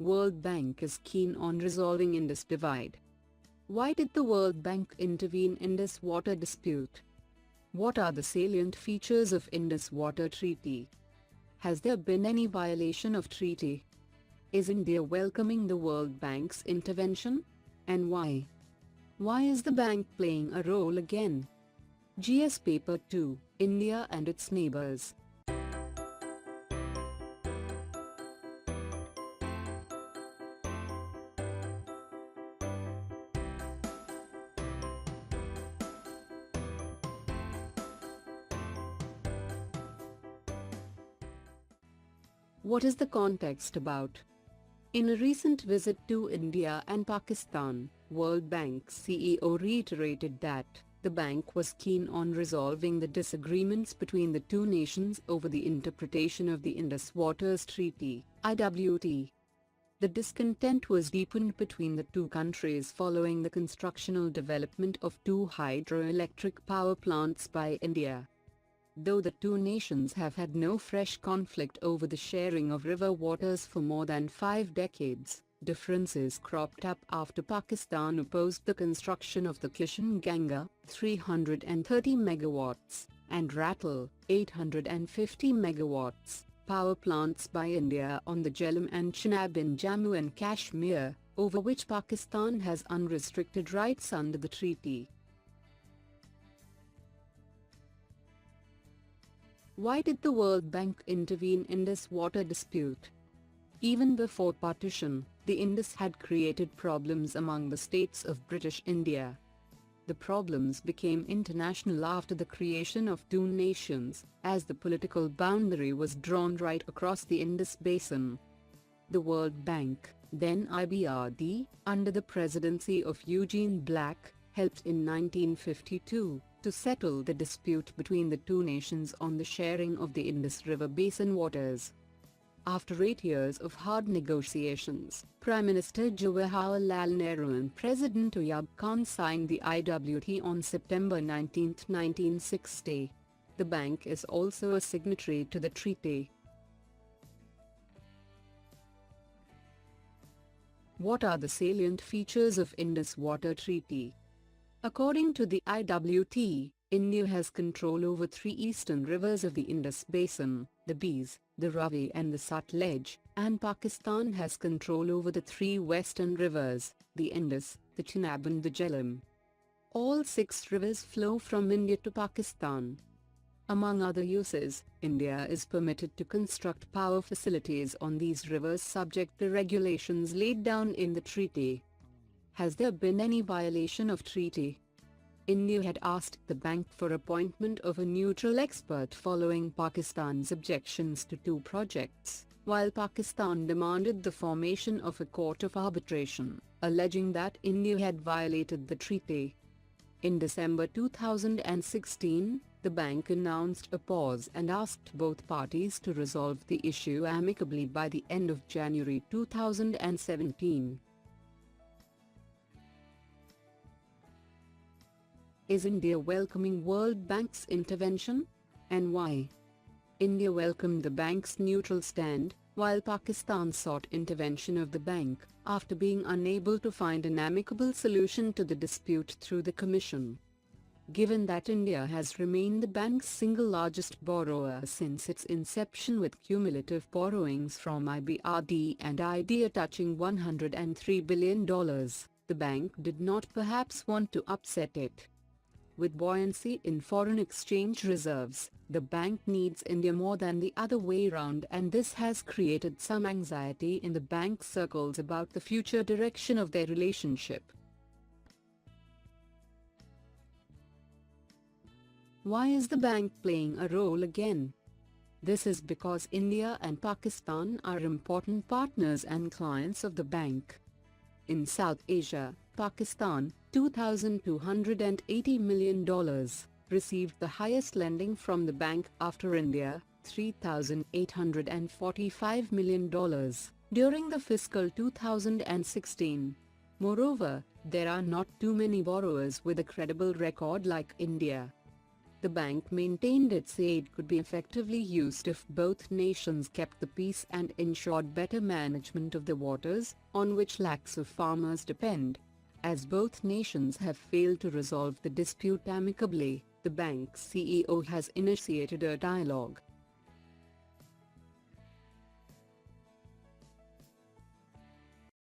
World Bank is keen on resolving Indus divide. Why did the World Bank intervene in Indus water dispute? What are the salient features of Indus Water Treaty? Has there been any violation of treaty? Is India welcoming the World Bank's intervention? And why? Why is the bank playing a role again? GS Paper 2, India and its neighbours. What is the context about? In a recent visit to India and Pakistan, World Bank CEO reiterated that the bank was keen on resolving the disagreements between the two nations over the interpretation of the Indus Water Treaty, IWT. The discontent was deepened between the two countries following the constructional development of two hydroelectric power plants by India. Though the two nations have had no fresh conflict over the sharing of river waters for more than 5 decades, differences cropped up after Pakistan opposed the construction of the Kishan Ganga, 330 megawatts, and Ratle, 850 megawatts, power plants by India on the Jhelum and Chenab in Jammu and Kashmir, over which Pakistan has unrestricted rights under the treaty. Why did the World Bank intervene in this water dispute? Even before partition, the Indus had created problems among the states of British India. The problems became international after the creation of two nations, as the political boundary was drawn right across the Indus basin. The World Bank, then IBRD, under the presidency of Eugene Black, helped in 1952 to settle the dispute between the two nations on the sharing of the Indus River basin waters. After 8 years of hard negotiations, Prime Minister Jawaharlal Nehru and President Ayub Khan signed the IWT on September 19, 1960. The bank is also a signatory to the treaty. What are the salient features of Indus Water Treaty? According to the IWT, India has control over 3 eastern rivers of the Indus basin, the Beas, the Ravi and the Sutlej, and Pakistan has control over the 3 western rivers, the Indus, the Chenab and the Jhelum. All 6 rivers flow from India to Pakistan. Among other uses, India is permitted to construct power facilities on these rivers subject to regulations laid down in the treaty. Has there been any violation of treaty? India had asked the bank for appointment of a neutral expert following Pakistan's objections to 2 projects, while Pakistan demanded the formation of a court of arbitration, alleging that India had violated the treaty. In December 2016, the bank announced a pause and asked both parties to resolve the issue amicably by the end of January 2017. Is India welcoming World Bank's intervention? And why? India welcomed the bank's neutral stand, while Pakistan sought intervention of the bank, after being unable to find an amicable solution to the dispute through the Commission. Given that India has remained the bank's single largest borrower since its inception with cumulative borrowings from IBRD and IDEA touching $103 billion, the bank did not perhaps want to upset it. With buoyancy in foreign exchange reserves, the bank needs India more than the other way round, and this has created some anxiety in the bank circles about the future direction of their relationship. Why is the bank playing a role again? This is because India and Pakistan are important partners and clients of the bank. In South Asia, Pakistan, $2,280 million, received the highest lending from the bank after India, $3,845 million, during the fiscal 2016. Moreover, there are not too many borrowers with a credible record like India. The bank maintained its aid could be effectively used if both nations kept the peace and ensured better management of the waters, on which lakhs of farmers depend. As both nations have failed to resolve the dispute amicably, the bank's CEO has initiated a dialogue.